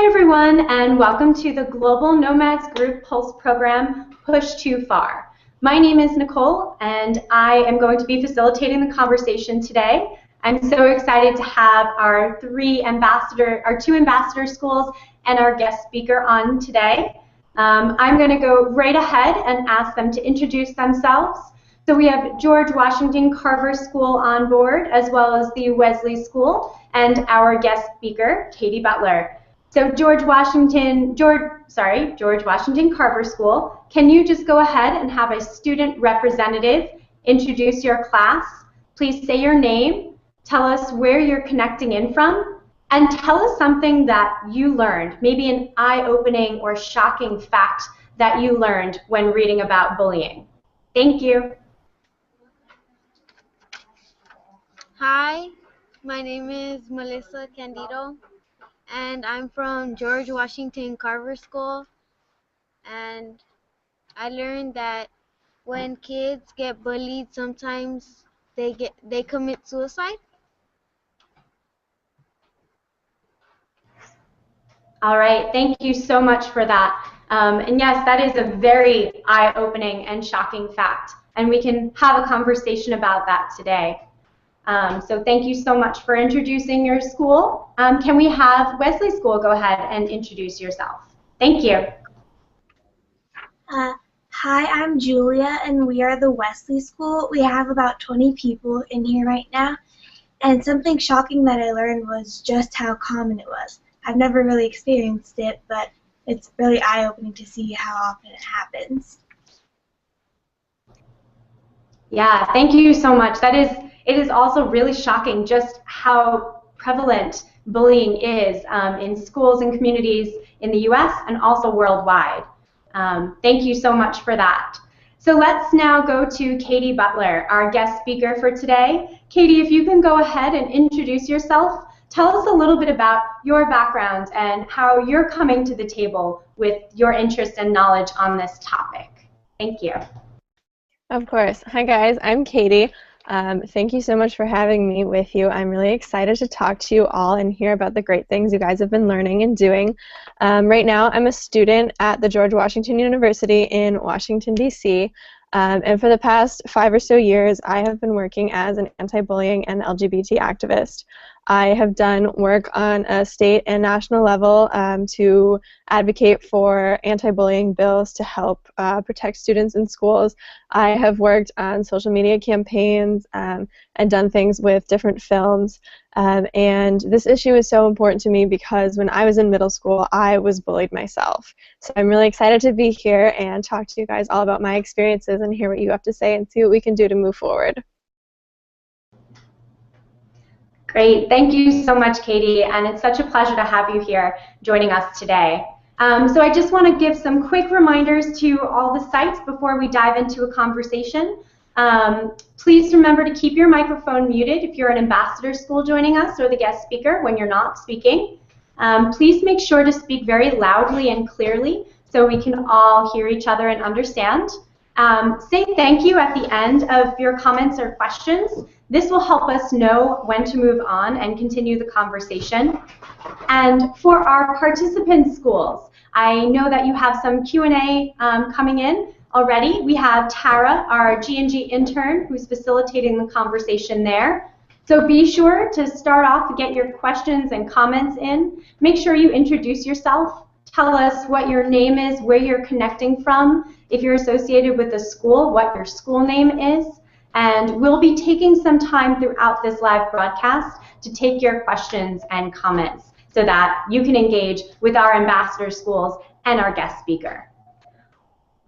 Hi everyone, and welcome to the Global Nomads Group Pulse program, Push Too Far. My name is Nicole, and I am going to be facilitating the conversation today. I'm so excited to have our two ambassador schools and our guest speaker on today. I'm going to go right ahead and ask them to introduce themselves. So we have George Washington Carver School on board, as well as the Wesley School, and our guest speaker, Katie Butler. So George Washington Carver School, can you just go ahead and have a student representative introduce your class? Please say your name, tell us where you're connecting in from, and tell us something that you learned, maybe an eye-opening or shocking fact that you learned when reading about bullying. Thank you. Hi, my name is Melissa Candido, and I'm from George Washington Carver School, and I learned that when kids get bullied, sometimes they commit suicide. All right, thank you so much for that. And yes, that is a very eye-opening and shocking fact, and we can have a conversation about that today. So thank you so much for introducing your school. Can we have Wesley School go ahead and introduce yourself? Thank you. Hi, I'm Julia, and we are the Wesley School. We have about 20 people in here right now, and something shocking that I learned was just how common it was. I've never really experienced it, but it's really eye-opening to see how often it happens. Yeah, thank you so much. It is also really shocking just how prevalent bullying is in schools and communities in the US and also worldwide. Thank you so much for that. So let's now go to Katie Butler, our guest speaker for today. Katie, if you can go ahead and introduce yourself, tell us a little bit about your background and how you're coming to the table with your interest and knowledge on this topic. Thank you. Of course. Hi guys, I'm Katie. Thank you so much for having me with you. I'm really excited to talk to you all and hear about the great things you guys have been learning and doing. Right now I'm a student at the George Washington University in Washington, D.C. And for the past 5 or so years I have been working as an anti-bullying and LGBT activist. I have done work on a state and national level to advocate for anti-bullying bills to help protect students in schools. I have worked on social media campaigns and done things with different films. And this issue is so important to me because when I was in middle school, I was bullied myself. So I'm really excited to be here and talk to you guys all about my experiences and hear what you have to say and see what we can do to move forward. Great. Thank you so much, Katie, and it's such a pleasure to have you here joining us today. So I just want to give some quick reminders to all the sites before we dive into a conversation. Please remember to keep your microphone muted if you're an ambassador school joining us or the guest speaker when you're not speaking. Please make sure to speak very loudly and clearly so we can all hear each other and understand. Say thank you at the end of your comments or questions. This will help us know when to move on and continue the conversation. And for our participant schools, I know that you have some Q&A coming in already. We have Tara, our G&G intern, who's facilitating the conversation there. So be sure to start off to get your questions and comments in. Make sure you introduce yourself. Tell us what your name is, where you're connecting from, if you're associated with the school, what your school name is. And we'll be taking some time throughout this live broadcast to take your questions and comments so that you can engage with our ambassador schools and our guest speaker.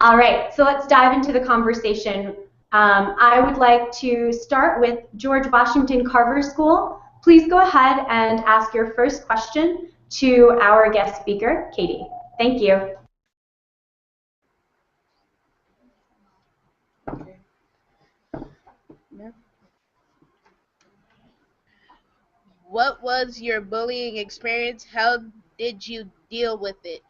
All right, so let's dive into the conversation. I would like to start with George Washington Carver School. Please go ahead and ask your first question to our guest speaker, Katie. Thank you. What was your bullying experience? How did you deal with it?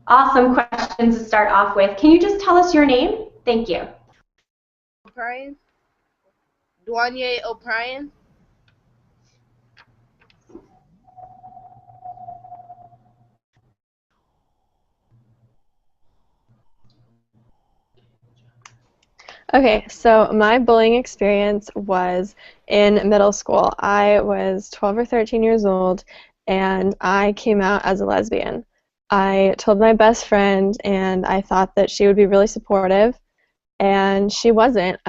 Awesome questions to start off with. Can you just tell us your name? Thank you. O'Brien? Duanye O'Brien? Okay, so my bullying experience was in middle school. I was 12 or 13 years old, and I came out as a lesbian. I told my best friend, and I thought that she would be really supportive, and she wasn't.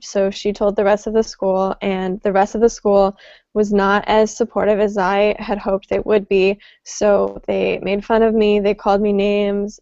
So she told the rest of the school, and the rest of the school was not as supportive as I had hoped they would be. So they made fun of me. They called me names.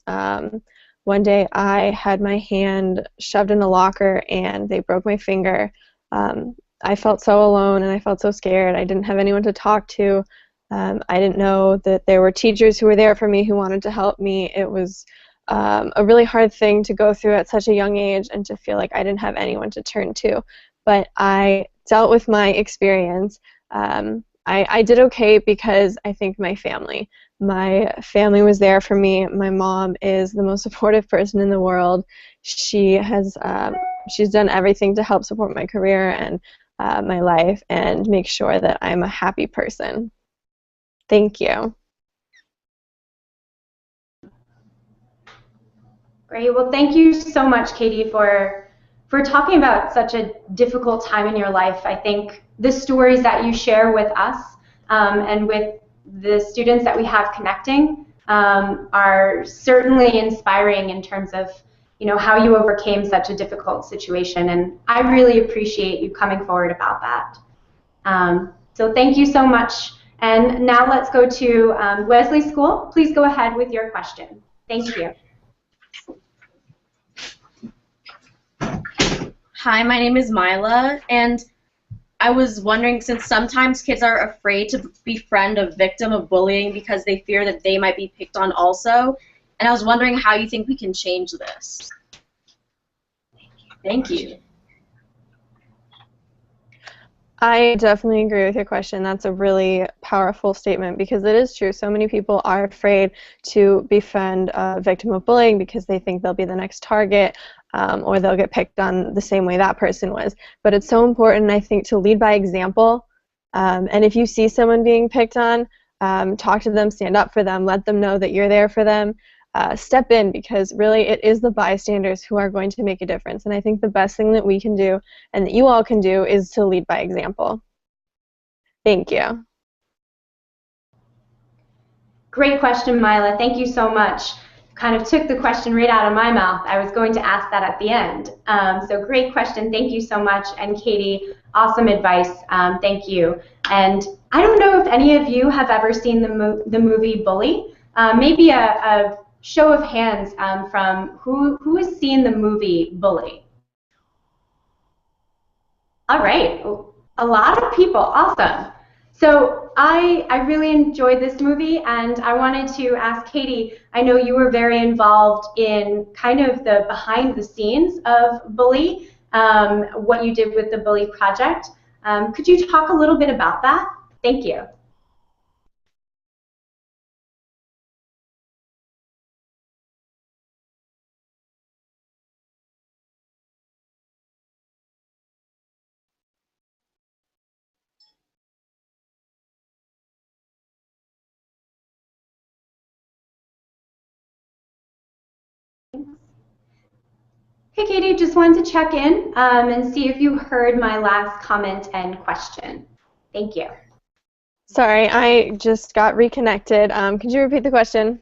One day I had my hand shoved in a locker, and they broke my finger. Um, I felt so alone, and I felt so scared. I didn't have anyone to talk to. I didn't know that there were teachers who were there for me who wanted to help me. It was a really hard thing to go through at such a young age and to feel like I didn't have anyone to turn to. But I dealt with my experience. I did okay because I think my family was there for me. My mom is the most supportive person in the world. She's done everything to help support my career and my life and make sure that I'm a happy person. Thank you. Great. Well, thank you so much, Katie, for talking about such a difficult time in your life. I think the stories that you share with us and with the students that we have connecting are certainly inspiring in terms of how you overcame such a difficult situation. And I really appreciate you coming forward about that. So thank you so much. And now let's go to Wesley School. Please go ahead with your question. Thank you. Hi, my name is Mila, and I was wondering, since sometimes kids are afraid to befriend a victim of bullying because they fear that they might be picked on also, and I was wondering how you think we can change this. Thank you. I definitely agree with your question. That's a really powerful statement because it is true. So many people are afraid to befriend a victim of bullying because they think they'll be the next target or they'll get picked on the same way that person was. But it's so important, I think, to lead by example. And if you see someone being picked on, talk to them, stand up for them, let them know that you're there for them. Step in because really it is the bystanders who are going to make a difference. And I think the best thing that we can do and that you all can do is to lead by example. Thank you. Great question, Mila. Thank you so much. Kind of took the question right out of my mouth. I was going to ask that at the end. So great question. Thank you so much. And Katie, awesome advice. Thank you. And I don't know if any of you have ever seen the movie Bully. Maybe a show of hands from who has seen the movie Bully? All right, a lot of people, awesome. So I really enjoyed this movie, and I wanted to ask Katie, I know you were very involved in kind of the behind the scenes of Bully, what you did with the Bully project. Could you talk a little bit about that? Thank you. Hey, Katie, just wanted to check in and see if you heard my last comment and question. Thank you. Sorry, I just got reconnected. Could you repeat the question?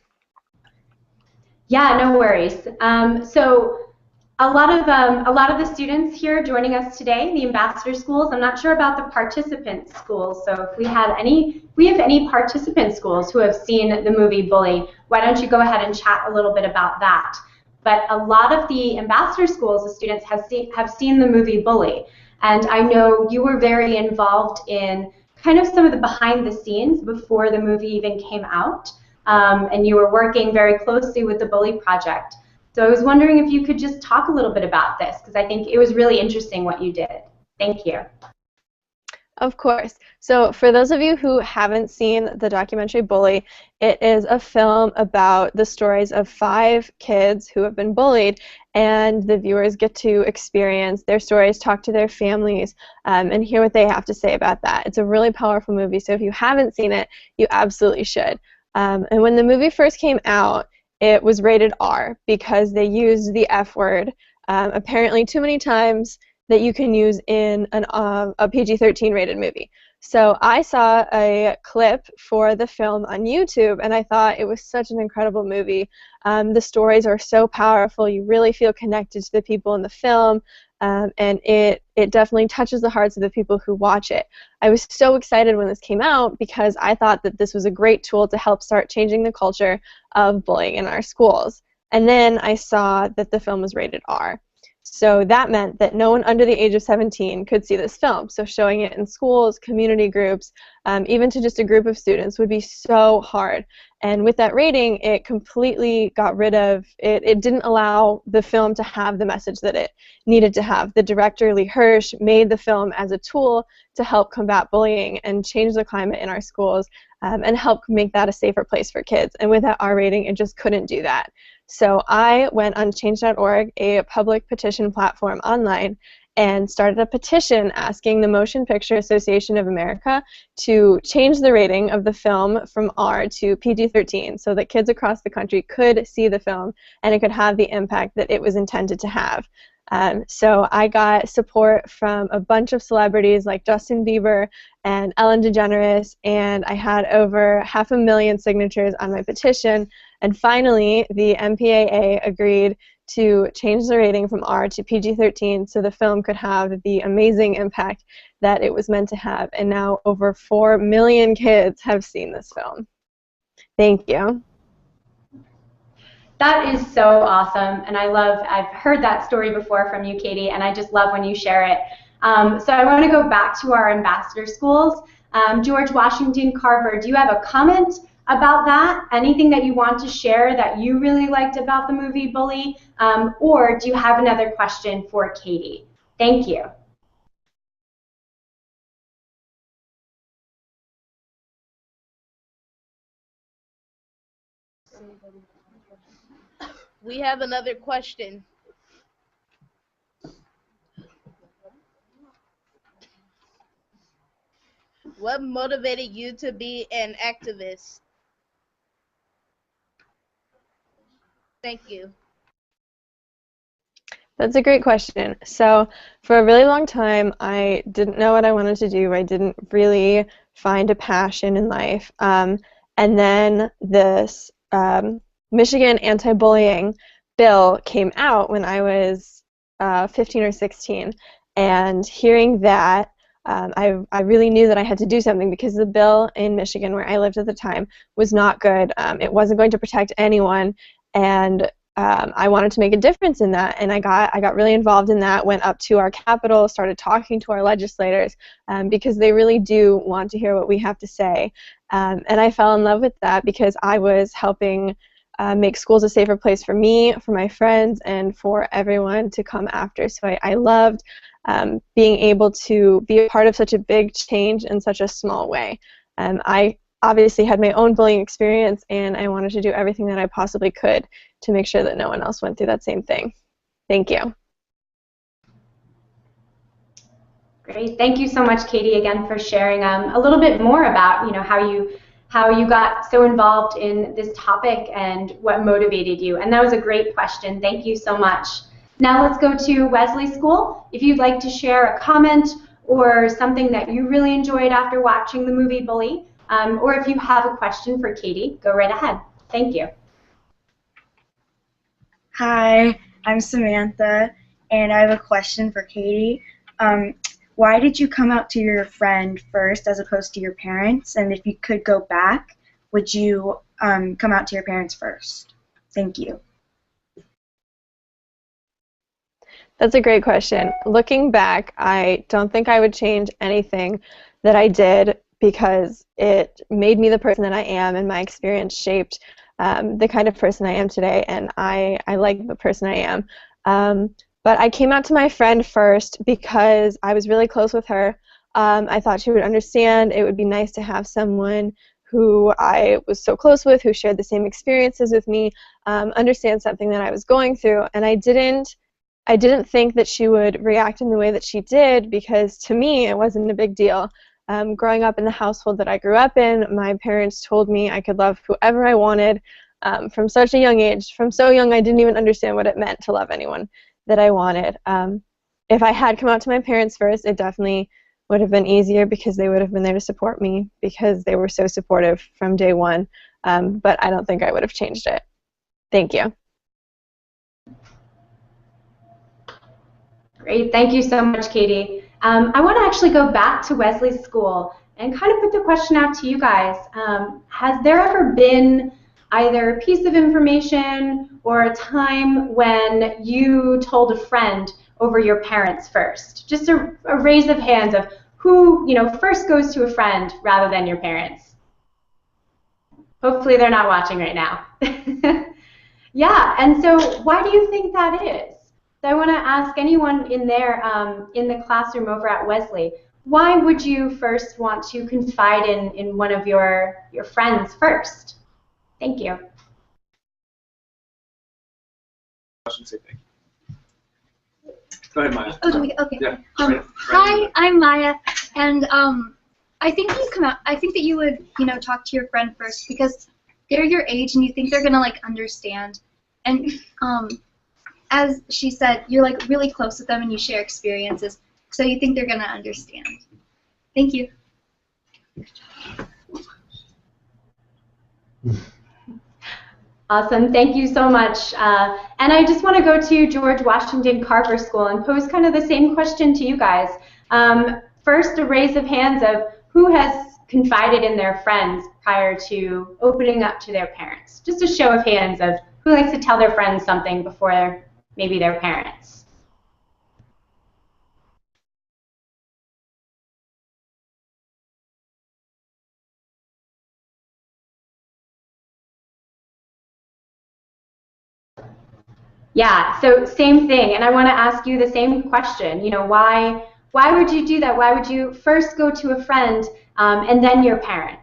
Yeah, no worries. So a lot of the students here joining us today, the ambassador schools. I'm not sure about the participant schools. So if we have any participant schools who have seen the movie Bully, why don't you go ahead and chat a little bit about that? But a lot of the ambassador schools, the students have seen the movie Bully, and I know you were very involved in kind of some of the behind the scenes before the movie even came out, and you were working very closely with the Bully Project. So I was wondering if you could just talk a little bit about this, because I think it was really interesting what you did. Thank you. Of course. So for those of you who haven't seen the documentary Bully, it is a film about the stories of 5 kids who have been bullied, and the viewers get to experience their stories, talk to their families, and hear what they have to say about that. It's a really powerful movie, so if you haven't seen it, you absolutely should. And when the movie first came out, it was rated R because they used the F word apparently too many times that you can use in a PG-13 rated movie. So I saw a clip for the film on YouTube, and I thought it was such an incredible movie. The stories are so powerful. You really feel connected to the people in the film, and it definitely touches the hearts of the people who watch it. I was so excited when this came out because I thought that this was a great tool to help start changing the culture of bullying in our schools. And then I saw that the film was rated R. So that meant that no one under the age of 17 could see this film. So showing it in schools, community groups, even to just a group of students would be so hard. And with that rating, it completely got rid of it. It didn't allow the film to have the message that it needed to have. The director, Lee Hirsch, made the film as a tool to help combat bullying and change the climate in our schools and help make that a safer place for kids. And with that R rating, it just couldn't do that. So I went on change.org, a public petition platform online, and started a petition asking the Motion Picture Association of America to change the rating of the film from R to PG-13 so that kids across the country could see the film and it could have the impact that it was intended to have. So I got support from a bunch of celebrities like Justin Bieber and Ellen DeGeneres, and I had over 500,000 signatures on my petition. And finally, the MPAA agreed to change the rating from R to PG-13 so the film could have the amazing impact that it was meant to have. And now over 4 million kids have seen this film. Thank you. That is so awesome, and I've heard that story before from you, Katie, and I just love when you share it. So I want to go back to our ambassador schools. George Washington Carver, do you have a comment about that? Anything that you want to share that you really liked about the movie Bully? Or do you have another question for Katie? Thank you. We have another question. What motivated you to be an activist? Thank you. That's a great question. So for a really long time, I didn't know what I wanted to do. I didn't really find a passion in life. And then this Michigan anti-bullying bill came out when I was 15 or 16. And hearing that, I really knew that I had to do something because the bill in Michigan, where I lived at the time, was not good. It wasn't going to protect anyone. And I wanted to make a difference in that, and I got really involved in that, went up to our Capitol, started talking to our legislators because they really do want to hear what we have to say. And I fell in love with that because I was helping make schools a safer place for me, for my friends, and for everyone to come after. So I loved being able to be a part of such a big change in such a small way. I obviously had my own bullying experience, and I wanted to do everything that I possibly could to make sure that no one else went through that same thing. Thank you. Great. Thank you so much, Katie, again for sharing a little bit more about how you got so involved in this topic and what motivated you. And that was a great question. Thank you so much. Now let's go to Wesley School. If you'd like to share a comment or something that you really enjoyed after watching the movie Bully, or if you have a question for Katie, go right ahead. Thank you. Hi, I'm Samantha, and I have a question for Katie. Why did you come out to your friend first as opposed to your parents? And if you could go back, would you come out to your parents first? Thank you. That's a great question. Looking back, I don't think I would change anything that I did because it made me the person that I am, and my experience shaped the kind of person I am today, and I like the person I am. But I came out to my friend first because I was really close with her. I thought she would understand. It would be nice to have someone who I was so close with, who shared the same experiences with me, understand something that I was going through. And I didn't think that she would react in the way that she did because to me it wasn't a big deal. Growing up in the household that I grew up in, my parents told me I could love whoever I wanted from such a young age. From so young I didn't even understand what it meant to love anyone. that I wanted. If I had come out to my parents first, it definitely would have been easier because they would have been there to support me because they were so supportive from day one. But I don't think I would have changed it. Thank you. Great, thank you so much, Katie. I want to actually go back to Wesley's school and kind of put the question out to you guys. Has there ever been either a piece of information or a time when you told a friend over your parents first? Just a raise of hands of who, first goes to a friend rather than your parents. Hopefully they're not watching right now. Yeah, and so why do you think that is? So I want to ask anyone in there in the classroom over at Wesley, why would you first want to confide in one of your friends first? Thank you. Go ahead, Maya. Okay. Yeah. Hi, I'm Maya, and I think that you would, talk to your friend first because they're your age and you think they're gonna understand. And as she said, you're really close with them and you share experiences, so you think they're gonna understand. Thank you. Awesome, thank you so much. And I just want to go to George Washington Carver School and pose kind of the same question to you guys. First, a raise of hands of who has confided in their friends prior to opening up to their parents. Just a show of hands of who likes to tell their friends something before maybe their parents. Yeah, so same thing, and I want to ask you the same question. Why would you do that? Why would you first go to a friend and then your parents?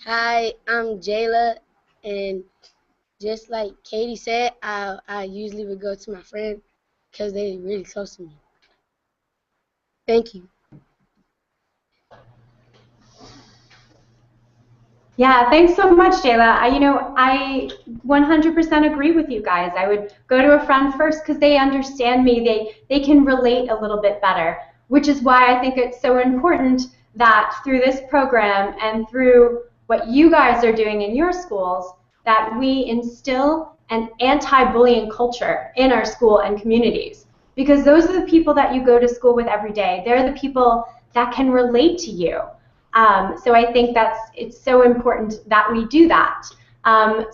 Hi, I'm Jayla, and just like Katie said, I usually would go to my friend because they're really close to me. Thank you. Yeah, thanks so much, Jayla. I 100% agree with you guys. I would go to a friend first because they understand me. They can relate a little bit better, which is why I think it's so important that through this program and through what you guys are doing in your schools, that we instill an anti-bullying culture in our school and communities. Because those are the people that you go to school with every day. They're the people that can relate to you. So I think it's so important that we do that.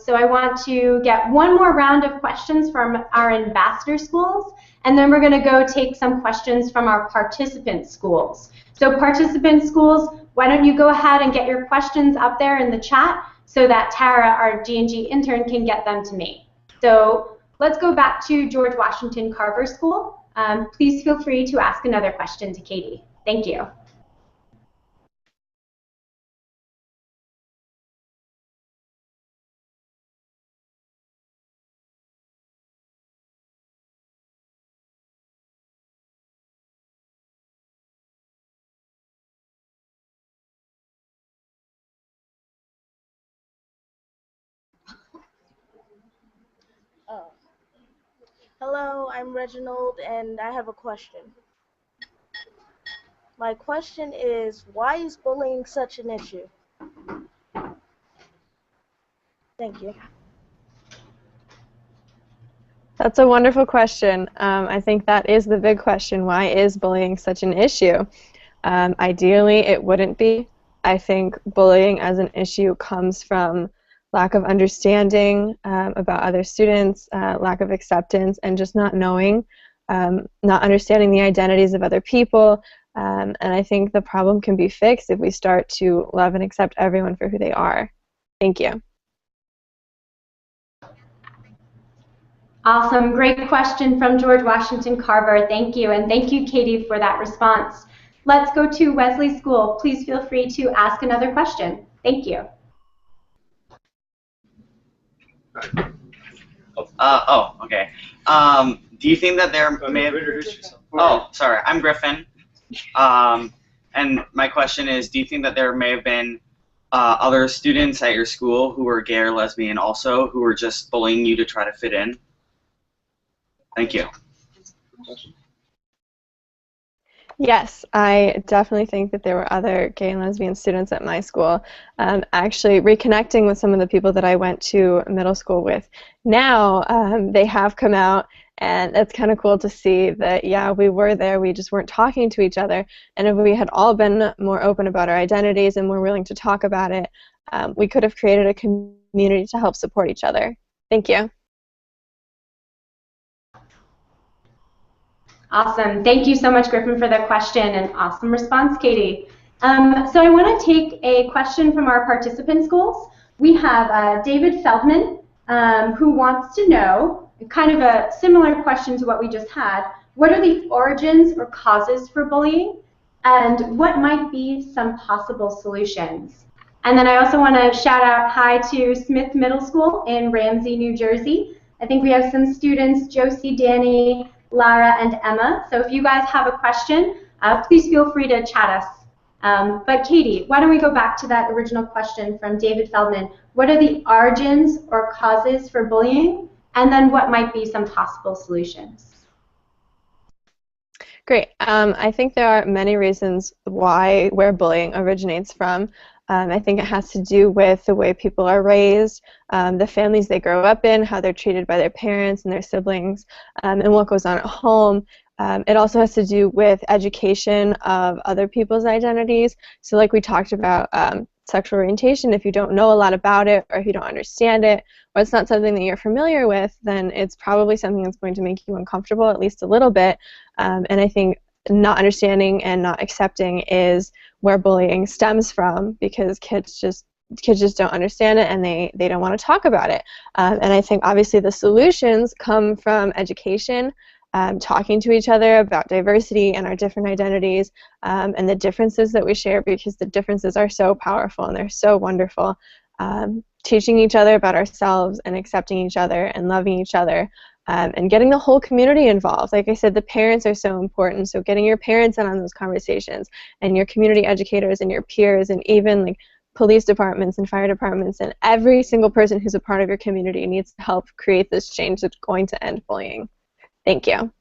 So I want to get one more round of questions from our ambassador schools, and then we're going to go take some questions from our participant schools. So participant schools, why don't you go ahead and get your questions up there in the chat so that Tara, our G&G intern, can get them to me. So let's go back to George Washington Carver School. Please feel free to ask another question to Katie. Thank you. Oh. Hello, I'm Reginald, and I have a question. My question is, why is bullying such an issue? Thank you. That's a wonderful question. I think that is the big question. Why is bullying such an issue? Ideally, it wouldn't be. I think bullying as an issue comes from lack of understanding about other students, lack of acceptance, and just not knowing, not understanding the identities of other people. And I think the problem can be fixed if we start to love and accept everyone for who they are. Thank you. Awesome. Great question from George Washington Carver. Thank you. And thank you, Katie, for that response. Let's go to Wesley School. Please feel free to ask another question. Thank you. Okay. Do you think that there may have... Oh, sorry. I'm Griffin. And my question is, do you think that there may have been other students at your school who were gay or lesbian also, who were just bullying you to try to fit in? Thank you. Yes, I definitely think that there were other gay and lesbian students at my school. Actually, reconnecting with some of the people that I went to middle school with now, they have come out, and it's kind of cool to see that, yeah, we were there, we just weren't talking to each other. And if we had all been more open about our identities and more willing to talk about it, we could have created a community to help support each other. Thank you. Awesome. Thank you so much, Griffin, for the question, and awesome response, Katie. So I want to take a question from our participant schools. We have David Feldman, who wants to know, kind of a similar question to what we just had, what are the origins or causes for bullying, and what might be some possible solutions? And then I also want to shout out hi to Smith Middle School in Ramsey, New Jersey. I think we have some students, Josie, Danny, Lara, and Emma. So if you guys have a question, please feel free to chat us. But Katie, why don't we go back to that original question from David Feldman. What are the origins or causes for bullying? And then what might be some possible solutions? Great. I think there are many reasons where bullying originates from. I think it has to do with the way people are raised, the families they grow up in, how they're treated by their parents and their siblings, and what goes on at home. It also has to do with education of other people's identities. So like we talked about sexual orientation, if you don't know a lot about it, or if you don't understand it, or it's not something that you're familiar with, then it's probably something that's going to make you uncomfortable, at least a little bit. And I think not understanding and not accepting is where bullying stems from, because kids just don't understand it, and they don't want to talk about it. And I think obviously the solutions come from education, talking to each other about diversity and our different identities, and the differences that we share, because the differences are so powerful and they're so wonderful. Teaching each other about ourselves and accepting each other and loving each other, and getting the whole community involved. Like I said, the parents are so important, so getting your parents in on those conversations, and your community educators and your peers, and even like police departments and fire departments, and every single person who's a part of your community needs to help create this change that's going to end bullying. Thank you.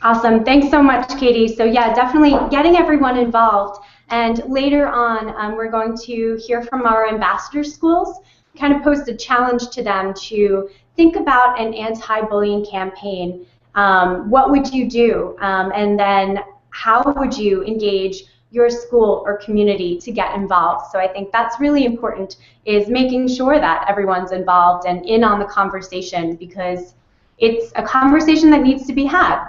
Awesome. Thanks so much, Katie. So yeah, definitely getting everyone involved. And later on, we're going to hear from our ambassador schools, kind of posed a challenge to them to think about an anti-bullying campaign. What would you do? And then how would you engage your school or community to get involved? So I think that's really important, is making sure that everyone's involved and in on the conversation, because it's a conversation that needs to be had.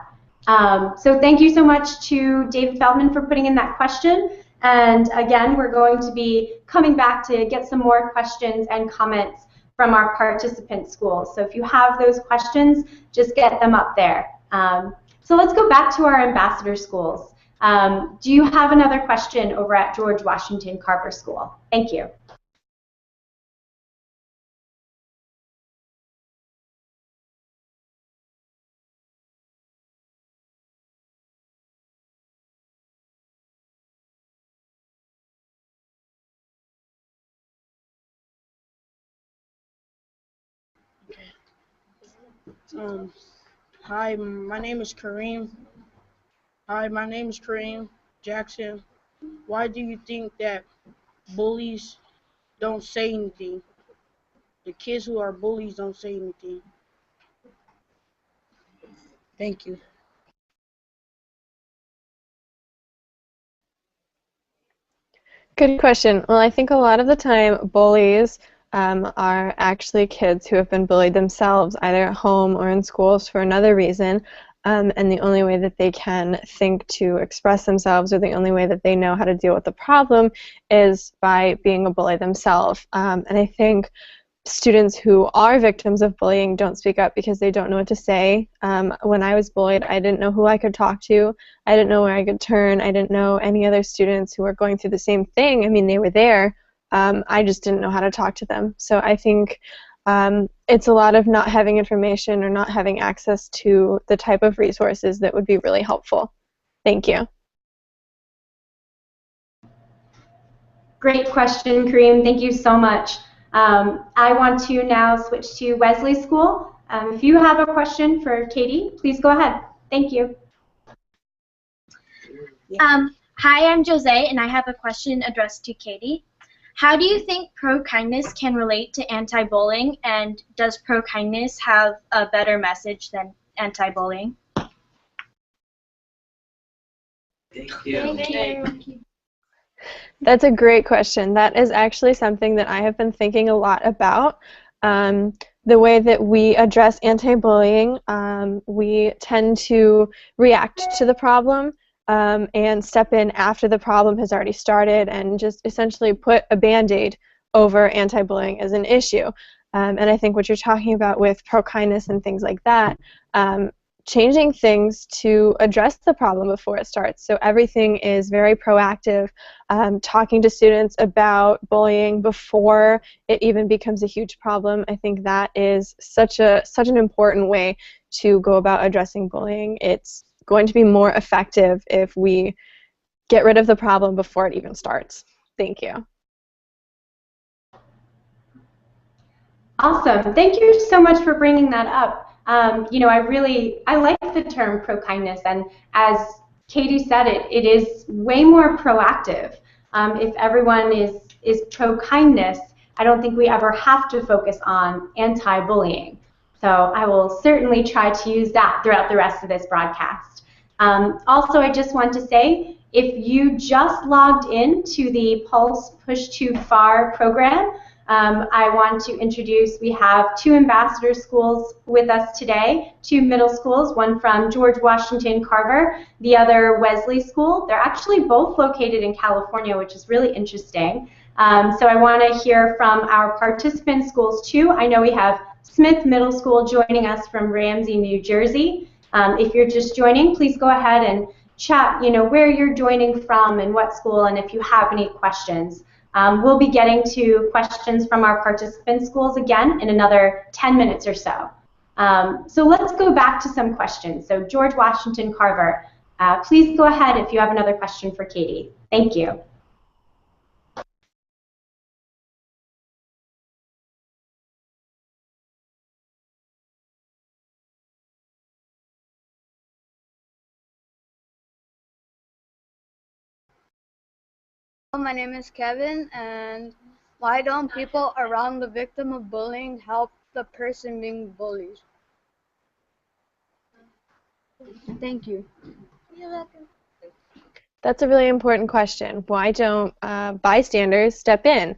So thank you so much to David Feldman for putting in that question. And again, we're going to be coming back to get some more questions and comments from our participant schools. So if you have those questions, just get them up there. So let's go back to our ambassador schools. Do you have another question over at George Washington Carver School? Thank you. Hi, my name is Kareem. Hi, my name is Kareem Jackson. Why do you think that bullies don't say anything? The kids who are bullies don't say anything. Thank you. Good question. Well, I think a lot of the time bullies are actually kids who have been bullied themselves, either at home or in schools for another reason. And the only way that they can think to express themselves, or the only way that they know how to deal with the problem, is by being a bully themselves. And I think students who are victims of bullying don't speak up because they don't know what to say. When I was bullied, I didn't know who I could talk to. I didn't know where I could turn. I didn't know any other students who were going through the same thing. I mean, they were there. I just didn't know how to talk to them. So I think it's a lot of not having information or not having access to the type of resources that would be really helpful. Thank you. Great question, Kareem. Thank you so much. I want to now switch to Wesley School. If you have a question for Katie, please go ahead. Thank you. Hi, I'm Jose, and I have a question addressed to Katie. How do you think pro-kindness can relate to anti-bullying, and does pro-kindness have a better message than anti-bullying? Thank you. Thank you. That's a great question. That is actually something that I have been thinking a lot about. The way that we address anti-bullying, we tend to react to the problem and step in after the problem has already started and just essentially put a Band-Aid over anti-bullying as an issue. And I think what you're talking about with pro-kindness and things like that, changing things to address the problem before it starts. So everything is very proactive, talking to students about bullying before it even becomes a huge problem. I think that is such an important way to go about addressing bullying. It's going to be more effective if we get rid of the problem before it even starts. Thank you. Awesome. Thank you so much for bringing that up. You know, I like the term pro-kindness, and as Katie said, it is way more proactive. If everyone is pro-kindness, I don't think we ever have to focus on anti-bullying. So I will certainly try to use that throughout the rest of this broadcast. Also, I just want to say, if you just logged in to the Pulse Push Too Far program, I want to introduce, we have two ambassador schools with us today, two middle schools, one from George Washington Carver, the other Wesley School. They're actually both located in California, which is really interesting. So I want to hear from our participant schools too. I know we have Smith Middle School joining us from Ramsey, New Jersey. If you're just joining, please go ahead and chat, you know, where you're joining from and what school, and if you have any questions. We'll be getting to questions from our participant schools again in another 10 minutes or so. So let's go back to some questions. So George Washington Carver, please go ahead if you have another question for Katie. Thank you. My name is Kevin, and why don't people around the victim of bullying help the person being bullied? Thank you. You're welcome. That's a really important question. Why don't bystanders step in?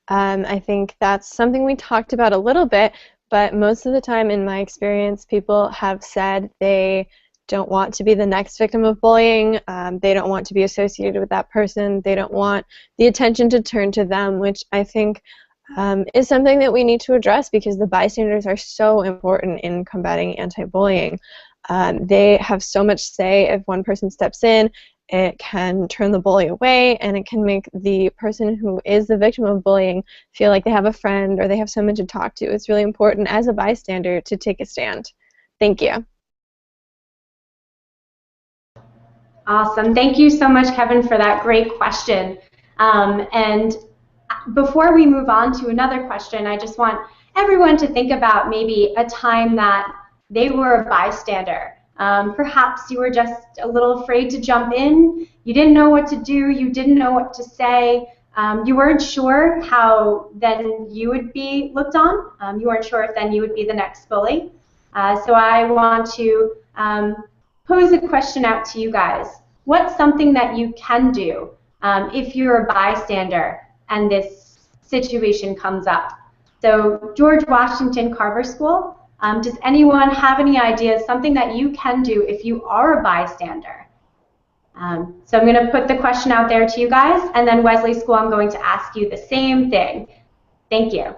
I think that's something we talked about a little bit, but most of the time in my experience, people have said they don't want to be the next victim of bullying. They don't want to be associated with that person. They don't want the attention to turn to them, which I think is something that we need to address because the bystanders are so important in combating anti-bullying. They have so much say. If one person steps in, it can turn the bully away, and it can make the person who is the victim of bullying feel like they have a friend or they have someone to talk to. It's really important as a bystander to take a stand. Thank you. Awesome. Thank you so much, Kevin, for that great question. And before we move on to another question, I just want everyone to think about maybe a time that they were a bystander. Perhaps you were just a little afraid to jump in. You didn't know what to do. You didn't know what to say. You weren't sure how then you would be looked on. You weren't sure if then you would be the next bully. So I want to pose a question out to you guys. What's something that you can do if you're a bystander and this situation comes up? So George Washington Carver School, does anyone have any ideas, something that you can do if you are a bystander? So I'm going to put the question out there to you guys, and then Wesley School, I'm going to ask you the same thing. Thank you.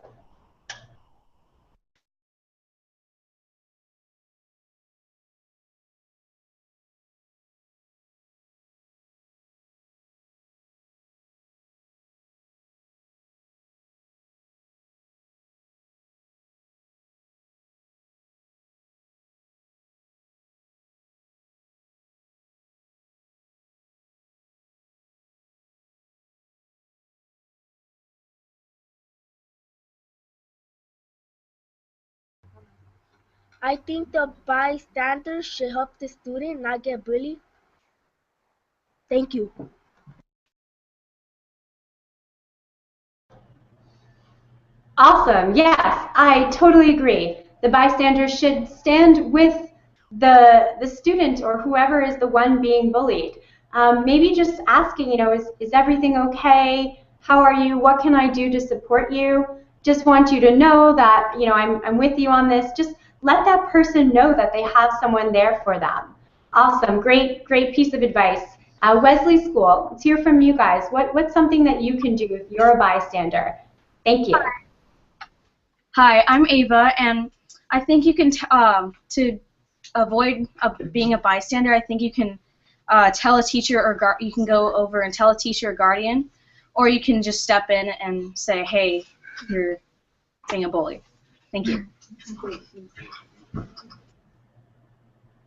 I think the bystanders should help the student not get bullied. Thank you. Awesome. Yes, I totally agree. The bystanders should stand with the student or whoever is the one being bullied. Maybe just asking, is everything okay? How are you? What can I do to support you? Just want you to know that, I'm with you on this. Just let that person know that they have someone there for them. Awesome. Great, great piece of advice. Wesley School, let's hear from you guys. What's something that you can do if you're a bystander? Thank you. Hi, I'm Ava, and I think you can, to avoid being a bystander, I think you can tell a teacher or you can go over and tell a teacher or guardian, or you can just step in and say, hey, you're being a bully. Thank you.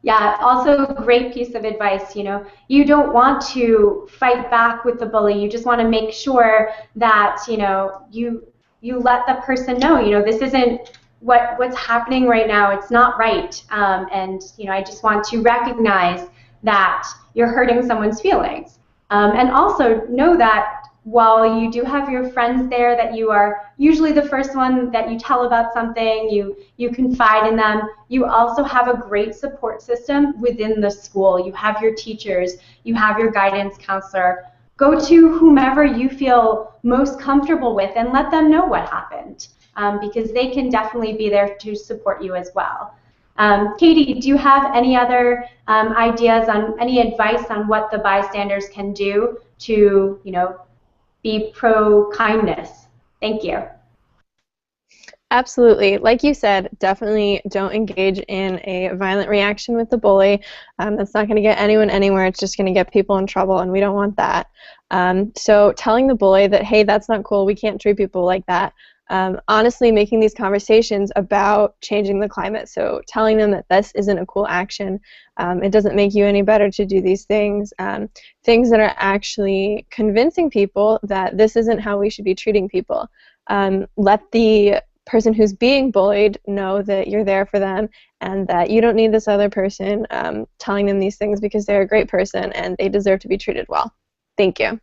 Yeah, also a great piece of advice. You don't want to fight back with the bully. You just want to make sure that you let the person know, this isn't what's happening right now. It's not right, and I just want to recognize that you're hurting someone's feelings, and also know that while you do have your friends there, that you are usually the first one that you tell about something, you confide in them, you also have a great support system within the school. You have your teachers, you have your guidance counselor. Go to whomever you feel most comfortable with and let them know what happened, because they can definitely be there to support you as well. Katie, do you have any other ideas on any advice on what the bystanders can do to, be pro-kindness? Thank you. Absolutely. Like you said, definitely don't engage in a violent reaction with the bully. That's not going to get anyone anywhere. It's just going to get people in trouble, and we don't want that. So telling the bully that, hey, that's not cool, we can't treat people like that. Honestly, making these conversations about changing the climate. So telling them that this isn't a cool action. It doesn't make you any better to do these things. Things that are actually convincing people that this isn't how we should be treating people. Let the person who's being bullied know that you're there for them and that you don't need this other person telling them these things, because they're a great person and they deserve to be treated well. Thank you.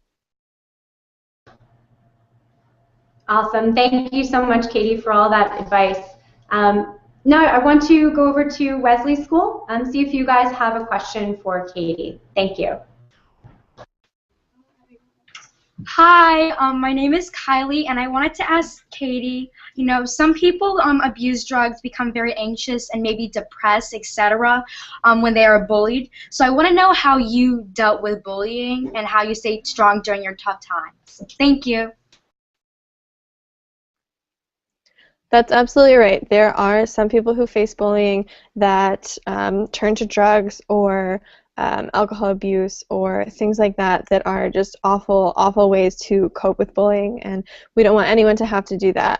Awesome. Thank you so much, Katie, for all that advice. Now I want to go over to Wesley School and see if you guys have a question for Katie. Thank you. Hi, my name is Kylie, and I wanted to ask Katie, some people abuse drugs, become very anxious and maybe depressed, etc., when they are bullied. So I want to know how you dealt with bullying and how you stayed strong during your tough times. Thank you. That's absolutely right. There are some people who face bullying that turn to drugs or alcohol abuse or things like that that are just awful, awful ways to cope with bullying, and we don't want anyone to have to do that.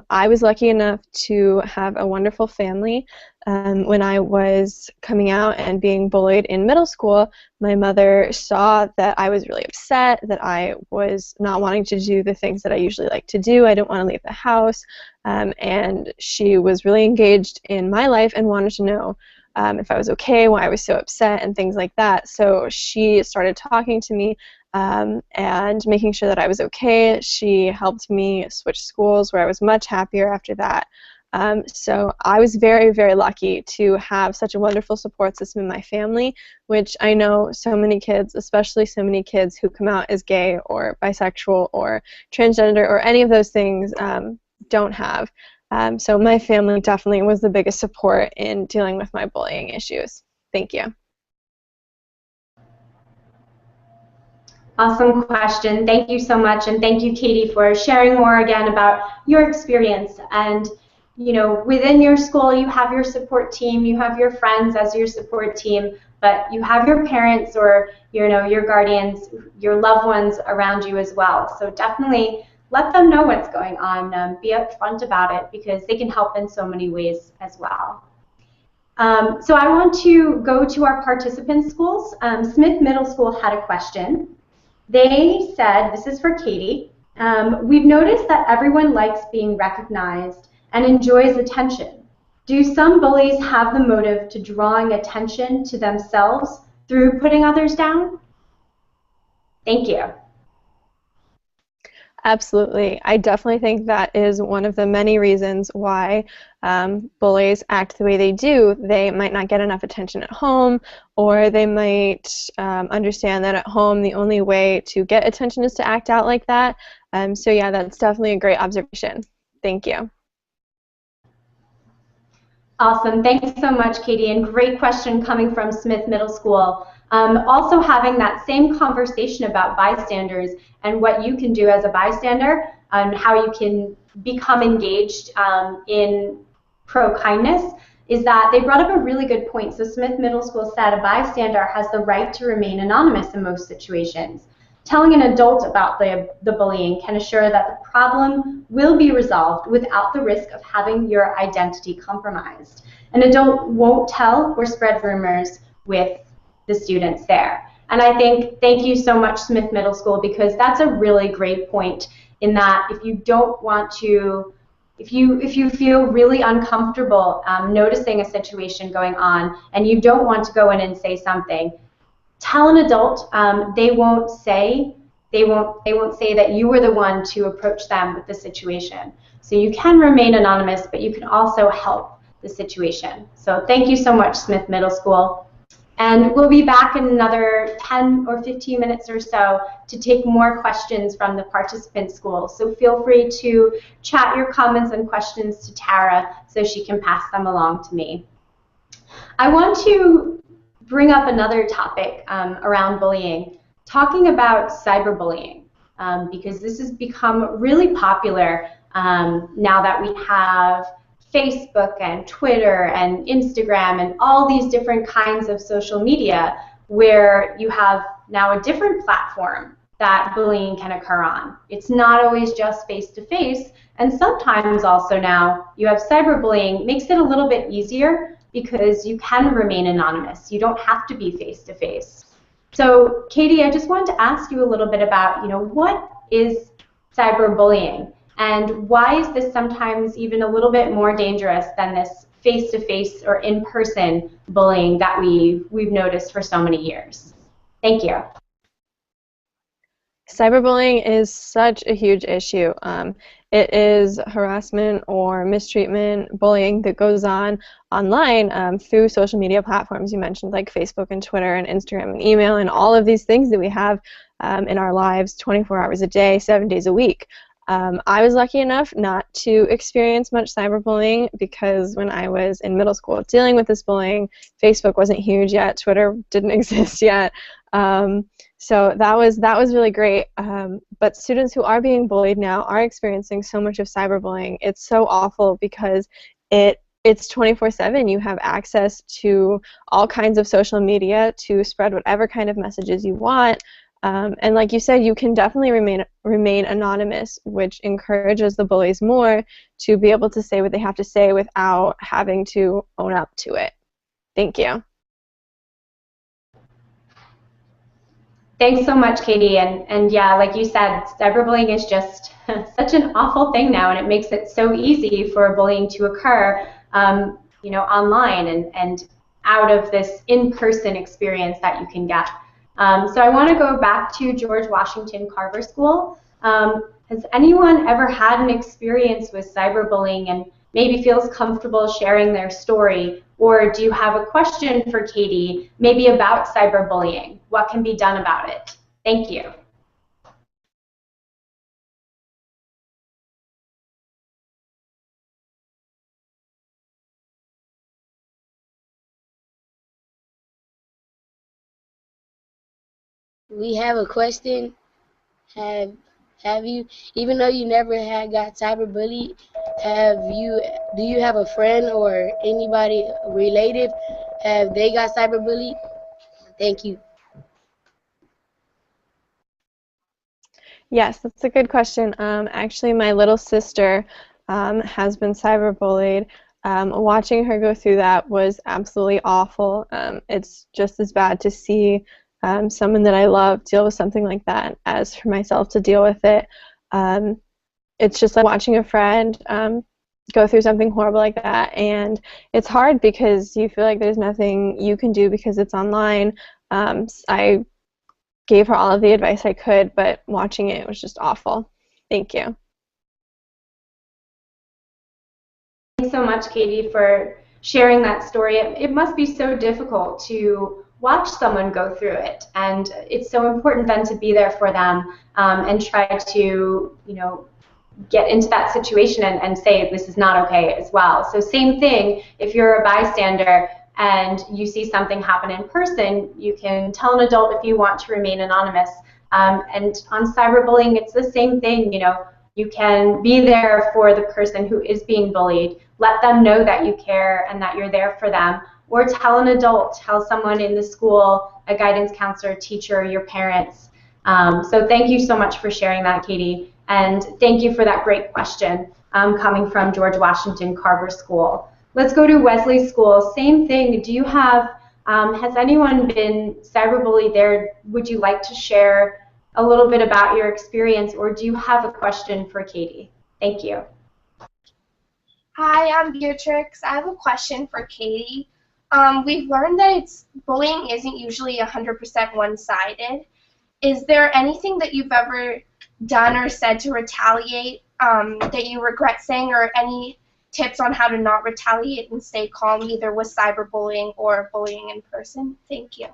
I was lucky enough to have a wonderful family. When I was coming out and being bullied in middle school, my mother saw that I was really upset, that I was not wanting to do the things that I usually like to do. I didn't want to leave the house, and she was really engaged in my life and wanted to know if I was okay, why I was so upset, and things like that. So she started talking to me and making sure that I was okay. She helped me switch schools, where I was much happier after that. So I was very, very lucky to have such a wonderful support system in my family, which I know so many kids, especially so many kids who come out as gay or bisexual or transgender or any of those things, don't have. So my family definitely was the biggest support in dealing with my bullying issues. Thank you. Awesome question. Thank you so much, and thank you, Katie, for sharing more again about your experience. And within your school, you have your support team, you have your friends as your support team, but you have your parents or your guardians, your loved ones around you as well. So definitely let them know what's going on. Be upfront about it, because they can help in so many ways as well. So I want to go to our participant schools. Smith Middle School had a question. They said, this is for Katie, we've noticed that everyone likes being recognized and enjoys attention. Do some bullies have the motive to drawing attention to themselves through putting others down? Thank you. Absolutely. I definitely think that is one of the many reasons why bullies act the way they do. They might not get enough attention at home, or they might understand that at home the only way to get attention is to act out like that. So yeah, that's definitely a great observation. Thank you. Awesome. Thanks so much, Katie, and great question coming from Smith Middle School. Also having that same conversation about bystanders and what you can do as a bystander and how you can become engaged in pro-kindness is that they brought up a really good point. So Smith Middle School said a bystander has the right to remain anonymous in most situations. Telling an adult about the bullying can assure that the problem will be resolved without the risk of having your identity compromised. An adult won't tell or spread rumors with the students there. And I think, thank you so much, Smith Middle School, because that's a really great point in that if you don't want to, if you feel really uncomfortable noticing a situation going on and you don't want to go in and say something, tell an adult. They won't say that you were the one to approach them with the situation. So you can remain anonymous, but you can also help the situation. So thank you so much, Smith Middle School. And we'll be back in another 10 or 15 minutes or so to take more questions from the participant schools. So feel free to chat your comments and questions to Tara so she can pass them along to me. I want to bring up another topic around bullying, talking about cyberbullying, because this has become really popular now that we have Facebook and Twitter and Instagram and all these different kinds of social media where you have now a different platform that bullying can occur on. It's not always just face-to-face, and sometimes also now you have cyberbullying. Makes it a little bit easier because you can remain anonymous. You don't have to be face-to-face. So Katie, I just wanted to ask you a little bit about, what is cyberbullying? And why is this sometimes even a little bit more dangerous than this face-to-face or in-person bullying that we've noticed for so many years? Thank you. Cyberbullying is such a huge issue. It is harassment or mistreatment, bullying that goes on online through social media platforms. You mentioned like Facebook and Twitter and Instagram and email and all of these things that we have in our lives 24 hours a day, 7 days a week. I was lucky enough not to experience much cyberbullying because when I was in middle school dealing with this bullying, Facebook wasn't huge yet, Twitter didn't exist yet. So that was really great. But students who are being bullied now are experiencing so much of cyberbullying. It's so awful because it's 24/7. You have access to all kinds of social media to spread whatever kind of messages you want. And like you said, you can definitely remain anonymous, which encourages the bullies more to be able to say what they have to say without having to own up to it. Thank you. Thanks so much, Katie. And yeah, like you said, cyberbullying is just such an awful thing now, and it makes it so easy for bullying to occur, online and out of this in-person experience that you can get. So I want to go back to George Washington Carver School. Has anyone ever had an experience with cyberbullying and maybe feels comfortable sharing their story? Or do you have a question for Katie, maybe about cyberbullying? What can be done about it? Thank you. We have a question. Have you, even though you never had got cyberbullied, do you have a friend or anybody related, have they got cyberbullied? Thank you. Yes, that's a good question. Actually, my little sister has been cyberbullied. Watching her go through that was absolutely awful. It's just as bad to see someone that I love deal with something like that as for myself to deal with it. It's just like watching a friend go through something horrible like that, and it's hard because you feel like there's nothing you can do because it's online. I gave her all of the advice I could, but watching it was just awful. Thank you. Thanks so much, Katie, for sharing that story. It must be so difficult to watch someone go through it, and it's so important then to be there for them and try to, get into that situation and say this is not okay as well. So same thing, if you're a bystander and you see something happen in person, you can tell an adult if you want to remain anonymous. And on cyberbullying, it's the same thing. You can be there for the person who is being bullied, let them know that you care and that you're there for them, or tell an adult, tell someone in the school, a guidance counselor, teacher, your parents. So thank you so much for sharing that, Katie. And thank you for that great question coming from George Washington Carver School. Let's go to Wesley School. Same thing. Do you have, has anyone been cyberbullied there? Would you like to share a little bit about your experience, or do you have a question for Katie? Thank you. Hi, I'm Beatrix. I have a question for Katie. We've learned that bullying isn't usually 100% one-sided. Is there anything that you've ever done or said to retaliate that you regret saying, or any tips on how to not retaliate and stay calm either with cyberbullying or bullying in person? Thank you.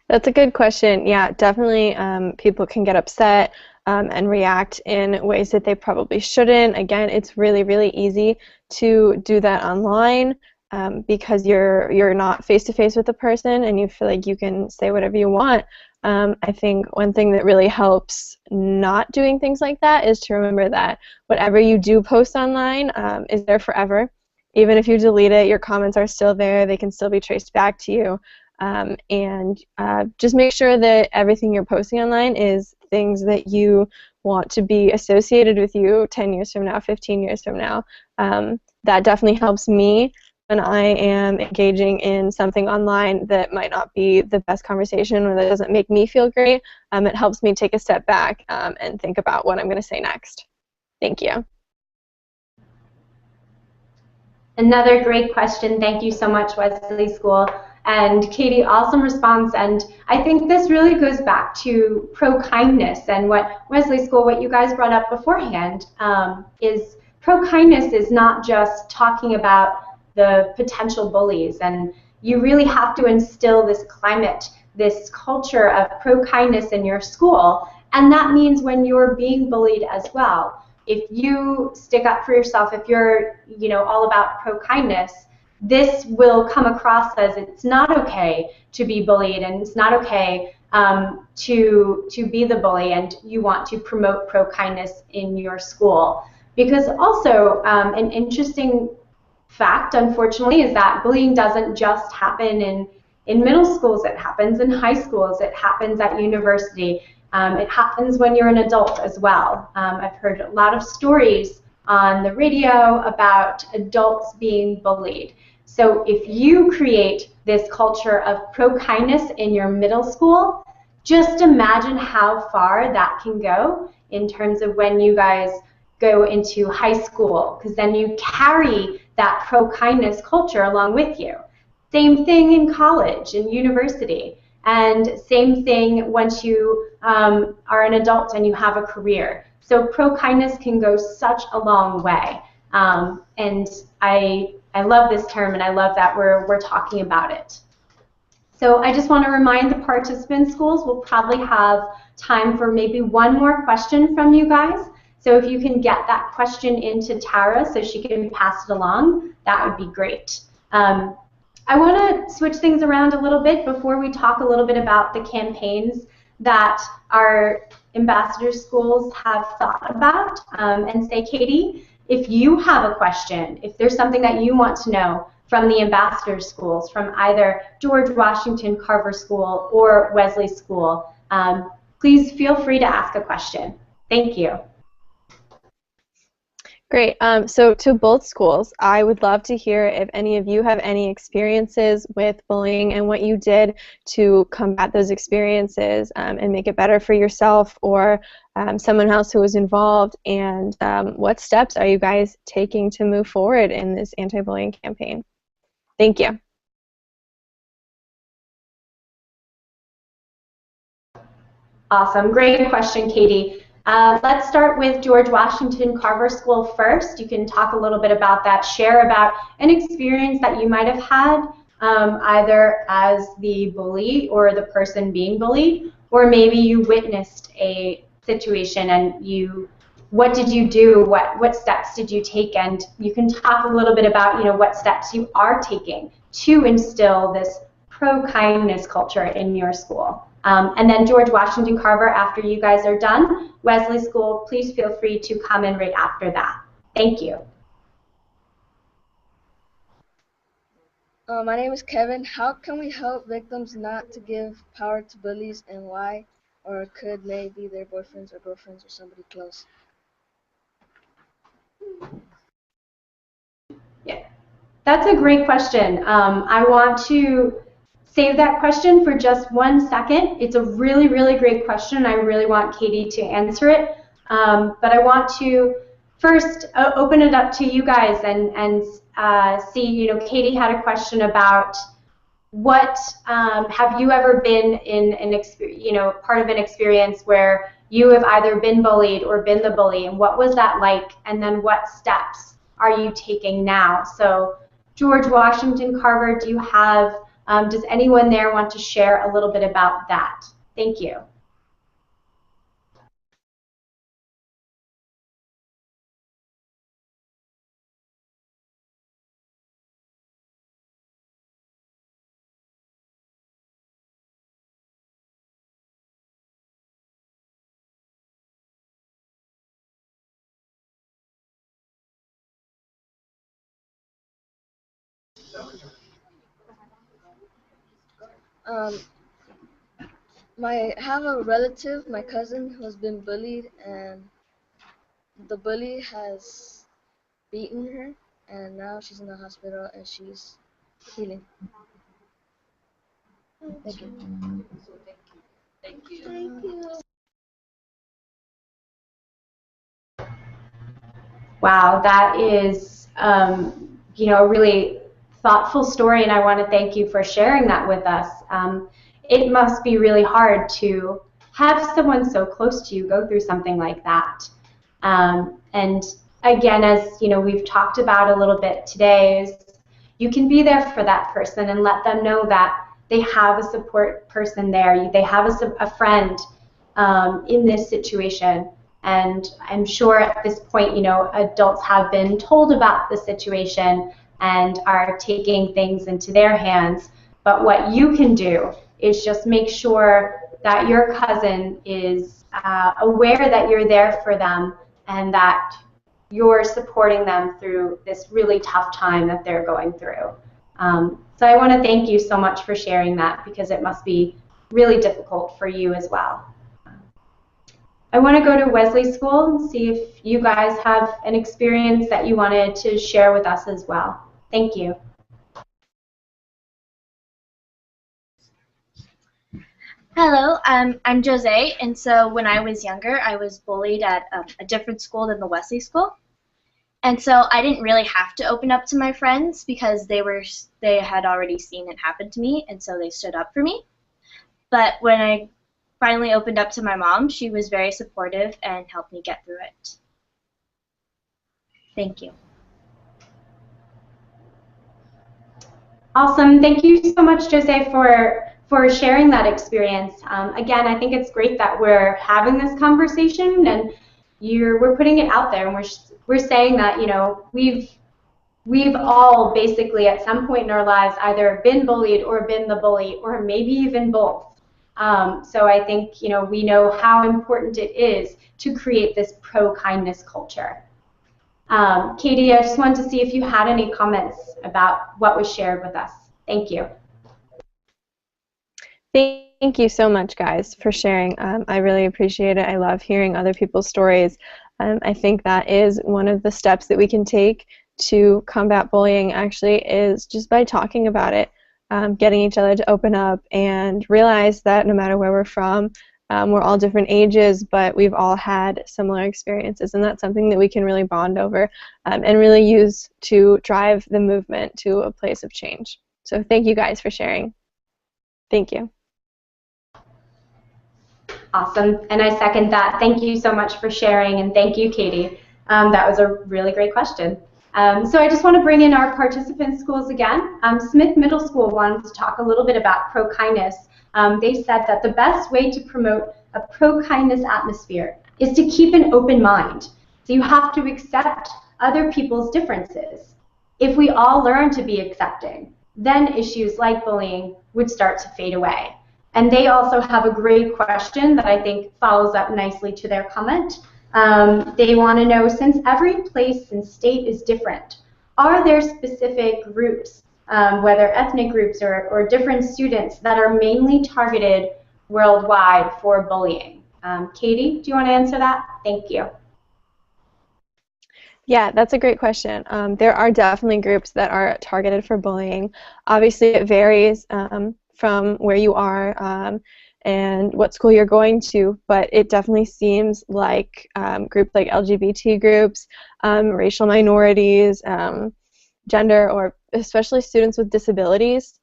That's a good question. Yeah, definitely people can get upset and react in ways that they probably shouldn't. Again, it's really, really easy to do that online because you're not face-to-face with the person and you feel like you can say whatever you want. I think one thing that really helps not doing things like that is to remember that whatever you do post online is there forever. Even if you delete it, your comments are still there. They can still be traced back to you. And just make sure that everything you're posting online is things that you want to be associated with you 10 years from now, 15 years from now. That definitely helps me when I am engaging in something online that might not be the best conversation or that doesn't make me feel great. It helps me take a step back and think about what I'm going to say next. Thank you. Another great question. Thank you so much, Wesley School. And Katie, awesome response. And I think this really goes back to pro-kindness and what Wesley School, what you guys brought up beforehand, is pro-kindness is not just talking about the potential bullies. And you really have to instill this climate, this culture of pro-kindness in your school. And that means when you're being bullied as well. If you stick up for yourself, if you're all about pro-kindness, this will come across as it's not okay to be bullied and it's not okay to be the bully, and you want to promote pro-kindness in your school. Because also an interesting fact, unfortunately, is that bullying doesn't just happen in middle schools. It happens in high schools. It happens at university. It happens when you're an adult as well. I've heard a lot of stories on the radio about adults being bullied. So if you create this culture of pro-kindness in your middle school, just imagine how far that can go in terms of when you guys go into high school, because then you carry that pro-kindness culture along with you. Same thing in college and university. And same thing once you are an adult and you have a career. So pro-kindness can go such a long way. And I love this term, and I love that we're talking about it. So I just want to remind the participant schools we'll probably have time for maybe one more question from you guys. So if you can get that question into Tara so she can pass it along, that would be great. I want to switch things around a little bit before we talk a little bit about the campaigns that our ambassador schools have thought about, and say, Katie, if you have a question, if there's something that you want to know from the ambassador schools, from either George Washington Carver School or Wesley School, please feel free to ask a question. Thank you. Great. So to both schools, I would love to hear if any of you have any experiences with bullying and what you did to combat those experiences and make it better for yourself or someone else who was involved, and what steps are you guys taking to move forward in this anti-bullying campaign? Thank you. Awesome. Great question, Katie. Let's start with George Washington Carver School first. You can talk a little bit about that, share about an experience that you might have had either as the bully or the person being bullied, or maybe you witnessed a situation and what did you do? What steps did you take? And you can talk a little bit about what steps you are taking to instill this pro-kindness culture in your school. And then George Washington Carver, after you guys are done, Wesley School, please feel free to come in right after that. Thank you. My name is Kevin. How can we help victims not to give power to bullies, and why? Or could maybe their boyfriends or girlfriends or somebody close? Yeah, that's a great question. I want to save that question for just 1 second. It's a really, really great question. I really want Katie to answer it. But I want to first open it up to you guys and see, Katie had a question about what have you ever been in part of an experience where you have either been bullied or been the bully, and what was that like, and then what steps are you taking now? So George Washington Carver, do you have, does anyone there want to share a little bit about that? Thank you. I have a relative, my cousin, who has been bullied, and the bully has beaten her, and now she's in the hospital and she's healing. Thank you. Thank you. Thank you. Wow, that is, a really thoughtful story, and I want to thank you for sharing that with us. It must be really hard to have someone so close to you go through something like that. And again, as we've talked about a little bit today, is you can be there for that person and let them know that they have a support person there. They have a friend in this situation. And I'm sure at this point, adults have been told about the situation and are taking things into their hands. But what you can do is just make sure that your cousin is aware that you're there for them and that you're supporting them through this really tough time that they're going through. So I want to thank you so much for sharing that, because it must be really difficult for you as well. I want to go to Wesley School and see if you guys have an experience that you wanted to share with us as well. Thank you. Hello, I'm Jose, and so when I was younger, I was bullied at a different school than the Wesley School. And so I didn't really have to open up to my friends because they had already seen it happen to me, and so they stood up for me. But when I finally opened up to my mom, she was very supportive and helped me get through it. Thank you. Awesome. Thank you so much, Jose, for sharing that experience. Again, I think it's great that we're having this conversation and we're putting it out there, and we're saying that we've all basically at some point in our lives either been bullied or been the bully, or maybe even both. So I think we know how important it is to create this pro-kindness culture. Katie, I just wanted to see if you had any comments about what was shared with us. Thank you. Thank you so much, guys, for sharing. I really appreciate it. I love hearing other people's stories. I think that is one of the steps that we can take to combat bullying, actually, is just by talking about it, getting each other to open up and realize that no matter where we're from, we're all different ages, but we've all had similar experiences, and that's something that we can really bond over and really use to drive the movement to a place of change. So thank you guys for sharing. Thank you. Awesome, and I second that. Thank you so much for sharing, and thank you, Katie. That was a really great question. So I just want to bring in our participant schools again. Smith Middle School wanted to talk a little bit about pro-kindness. They said that the best way to promote a pro-kindness atmosphere is to keep an open mind. So you have to accept other people's differences. If we all learn to be accepting, then issues like bullying would start to fade away. And they also have a great question that I think follows up nicely to their comment. They want to know, since every place and state is different, are there specific groups, whether ethnic groups or different students, that are mainly targeted worldwide for bullying? Katie, do you want to answer that? Thank you. Yeah, that's a great question. There are definitely groups that are targeted for bullying. Obviously, it varies from where you are and what school you're going to, but it definitely seems like groups like LGBT groups, racial minorities, gender, or especially students with disabilities,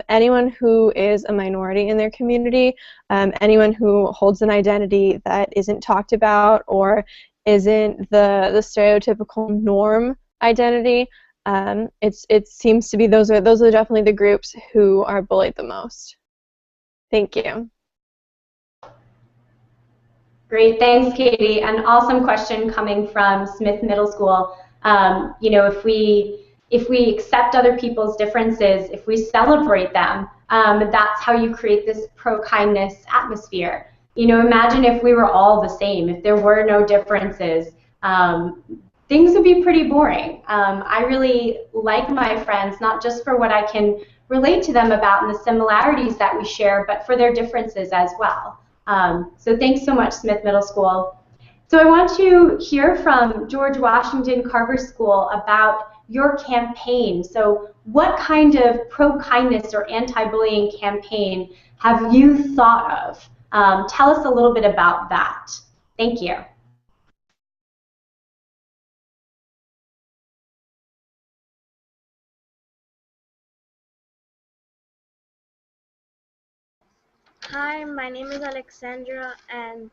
anyone who is a minority in their community, anyone who holds an identity that isn't talked about or isn't the stereotypical norm identity. It seems to be those are definitely the groups who are bullied the most. Thank you. Great, thanks, Katie. An awesome question coming from Smith Middle School. You know, if we accept other people's differences, if we celebrate them, that's how you create this pro-kindness atmosphere. You know, imagine if we were all the same, if there were no differences. Things would be pretty boring. I really like my friends, not just for what I can relate to them about and the similarities that we share, but for their differences as well. So thanks so much, Smith Middle School. So I want to hear from George Washington Carver School about your campaign. So what kind of pro-kindness or anti-bullying campaign have you thought of? Tell us a little bit about that. Thank you. Hi, my name is Alexandra, and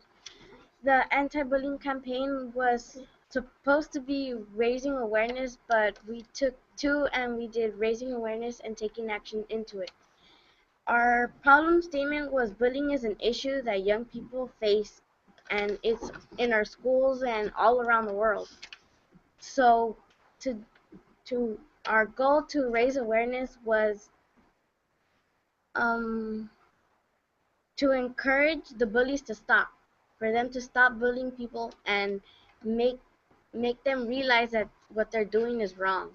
the anti-bullying campaign was supposed to be raising awareness, but we took two and we did raising awareness and taking action into it. Our problem statement was bullying is an issue that young people face, and it's in our schools and all around the world. So to our goal to raise awareness was to encourage the bullies to stop, for them to stop bullying people and make them realize that what they're doing is wrong.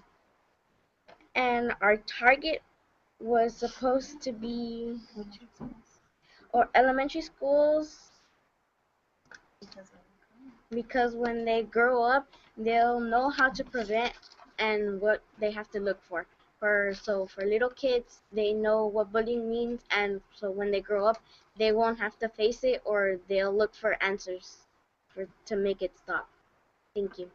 And our target was supposed to be or elementary schools, because when they grow up, they'll know how to prevent and what they have to look for. So for little kids, they know what bullying means, and so when they grow up, they won't have to face it, or they'll look for answers to make it stop. Thank you.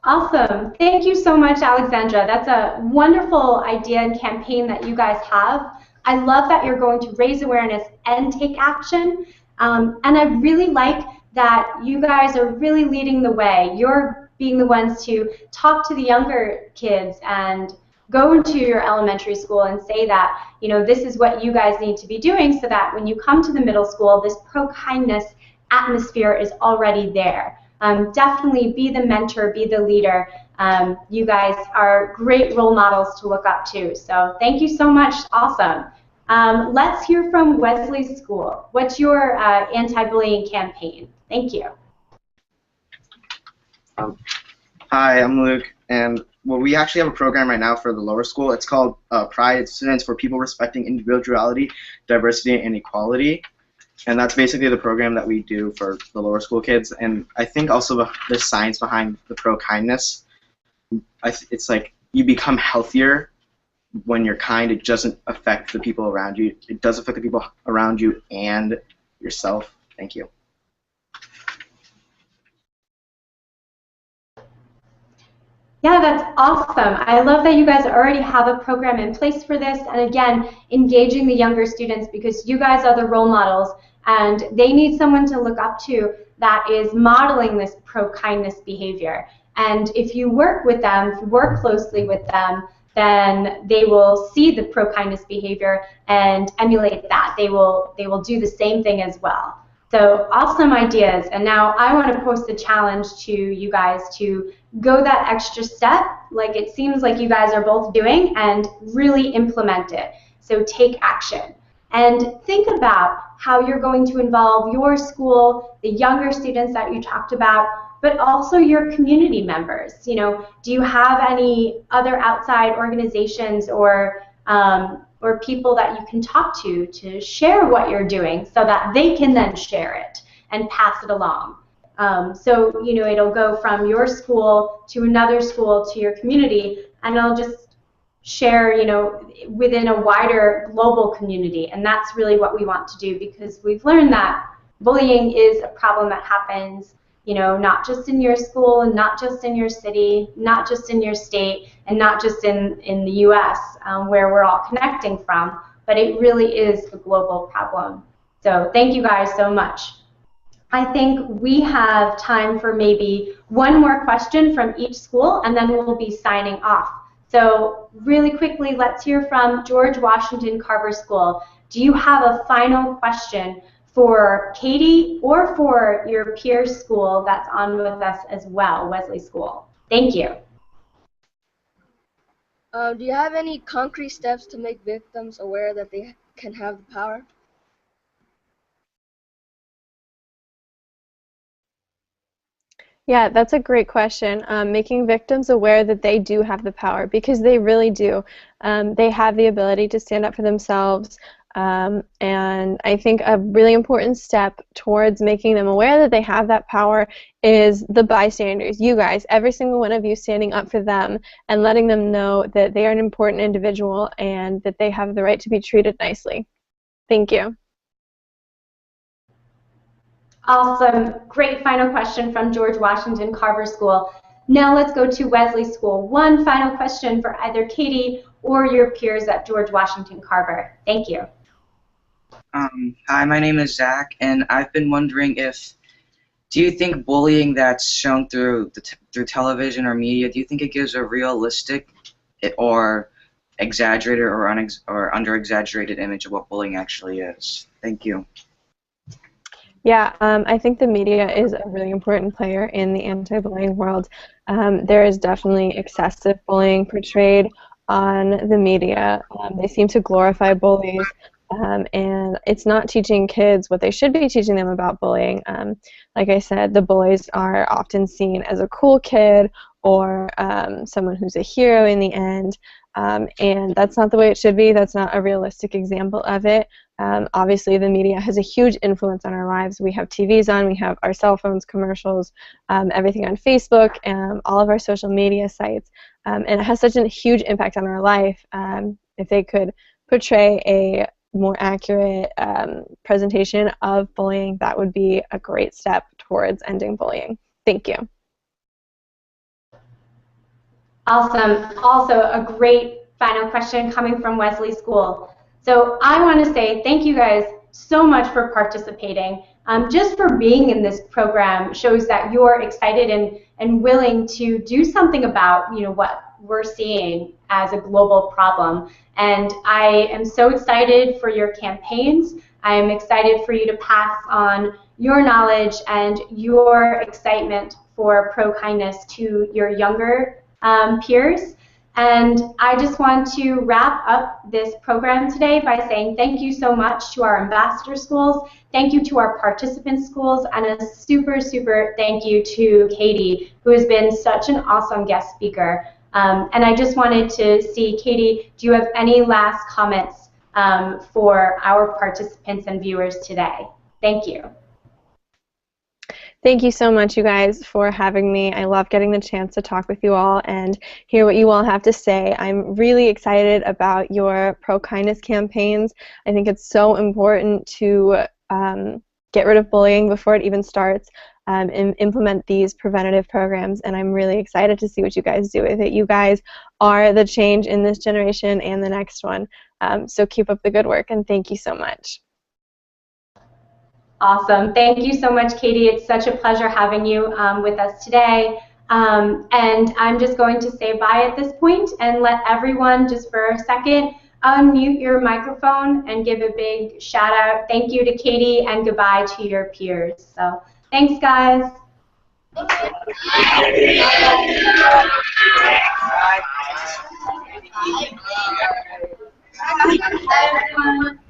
Awesome. Thank you so much, Alexandra. That's a wonderful idea and campaign that you guys have. I love that you're going to raise awareness and take action. And I really like that you guys are really leading the way. You're being the ones to talk to the younger kids and go into your elementary school and say that, you know, this is what you guys need to be doing, so that when you come to the middle school, this pro-kindness atmosphere is already there. Definitely be the mentor, be the leader. You guys are great role models to look up to. So thank you so much. Awesome. Let's hear from Wesley School. What's your anti-bullying campaign? Thank you. Hi, I'm Luke, and well, we actually have a program right now for the lower school. It's called Pride. It stands for People Respecting Individuality, Diversity, and Equality. And that's basically the program that we do for the lower school kids. And I think also there's science behind the pro-kindness. It's like you become healthier when you're kind. It doesn't affect the people around you. It does affect the people around you and yourself. Thank you. Yeah, that's awesome. I love that you guys already have a program in place for this, and again, engaging the younger students, because you guys are the role models and they need someone to look up to that is modeling this pro-kindness behavior. And if you work with them, if you work closely with them, then they will see the pro-kindness behavior and emulate that. They will do the same thing as well. So awesome ideas. And now I want to post a challenge to you guys to go that extra step, like it seems like you guys are both doing, and really implement it. So take action. And think about how you're going to involve your school, the younger students that you talked about, but also your community members. You know, do you have any other outside organizations or people that you can talk to share what you're doing so that they can then share it and pass it along? So, you know, it'll go from your school to another school to your community, and it'll just share, you know, within a wider global community. And that's really what we want to do, because we've learned that bullying is a problem that happens, you know, not just in your school and not just in your city, not just in your state, and not just in the US, where we're all connecting from, but it really is a global problem. So thank you guys so much. I think we have time for maybe one more question from each school, and then we'll be signing off. So really quickly, let's hear from George Washington Carver School. Do you have a final question for Katie or for your peer school that's on with us as well, Wesley School? Thank you. Do you have any concrete steps to make victims aware that they can have the power? Yeah, that's a great question. Making victims aware that they do have the power, because they really do. They have the ability to stand up for themselves. And I think a really important step towards making them aware that they have that power is the bystanders, you guys, every single one of you standing up for them and letting them know that they are an important individual and that they have the right to be treated nicely. Thank you. Awesome. Great final question from George Washington Carver School. Now let's go to Wesley School. One final question for either Katie or your peers at George Washington Carver. Thank you. Hi, my name is Zach, and I've been wondering do you think bullying that's shown through television or media, do you think it gives a realistic or exaggerated or under-exaggerated image of what bullying actually is? Thank you. Yeah, I think the media is a really important player in the anti-bullying world. There is definitely excessive bullying portrayed on the media. They seem to glorify bullies, and it's not teaching kids what they should be teaching them about bullying. Like I said, the bullies are often seen as a cool kid or someone who's a hero in the end, and that's not the way it should be. That's not a realistic example of it. Obviously, the media has a huge influence on our lives. We have TVs on, we have our cell phones, commercials, everything on Facebook, all of our social media sites, and it has such a huge impact on our life. If they could portray a more accurate presentation of bullying, that would be a great step towards ending bullying. Thank you. Awesome. Also, a great final question coming from Wesley School. So I want to say thank you guys so much for participating. Just for being in this program shows that you're excited and willing to do something about, you know, what we're seeing as a global problem. And I am so excited for your campaigns. I'm excited for you to pass on your knowledge and your excitement for pro-kindness to your younger peers. And I just want to wrap up this program today by saying thank you so much to our ambassador schools, thank you to our participant schools, and a super, super thank you to Katie, who has been such an awesome guest speaker. And I just wanted to see, Katie, do you have any last comments for our participants and viewers today? Thank you. Thank you so much, you guys, for having me. I love getting the chance to talk with you all and hear what you all have to say. I'm really excited about your pro-kindness campaigns. I think it's so important to get rid of bullying before it even starts and implement these preventative programs, and I'm really excited to see what you guys do with it. You guys are the change in this generation and the next one, so keep up the good work, and thank you so much. Awesome. Thank you so much, Katie. It's such a pleasure having you with us today. And I'm just going to say bye at this point and let everyone just for a second unmute your microphone and give a big shout out. Thank you to Katie and goodbye to your peers. So thanks, guys. Bye, everyone.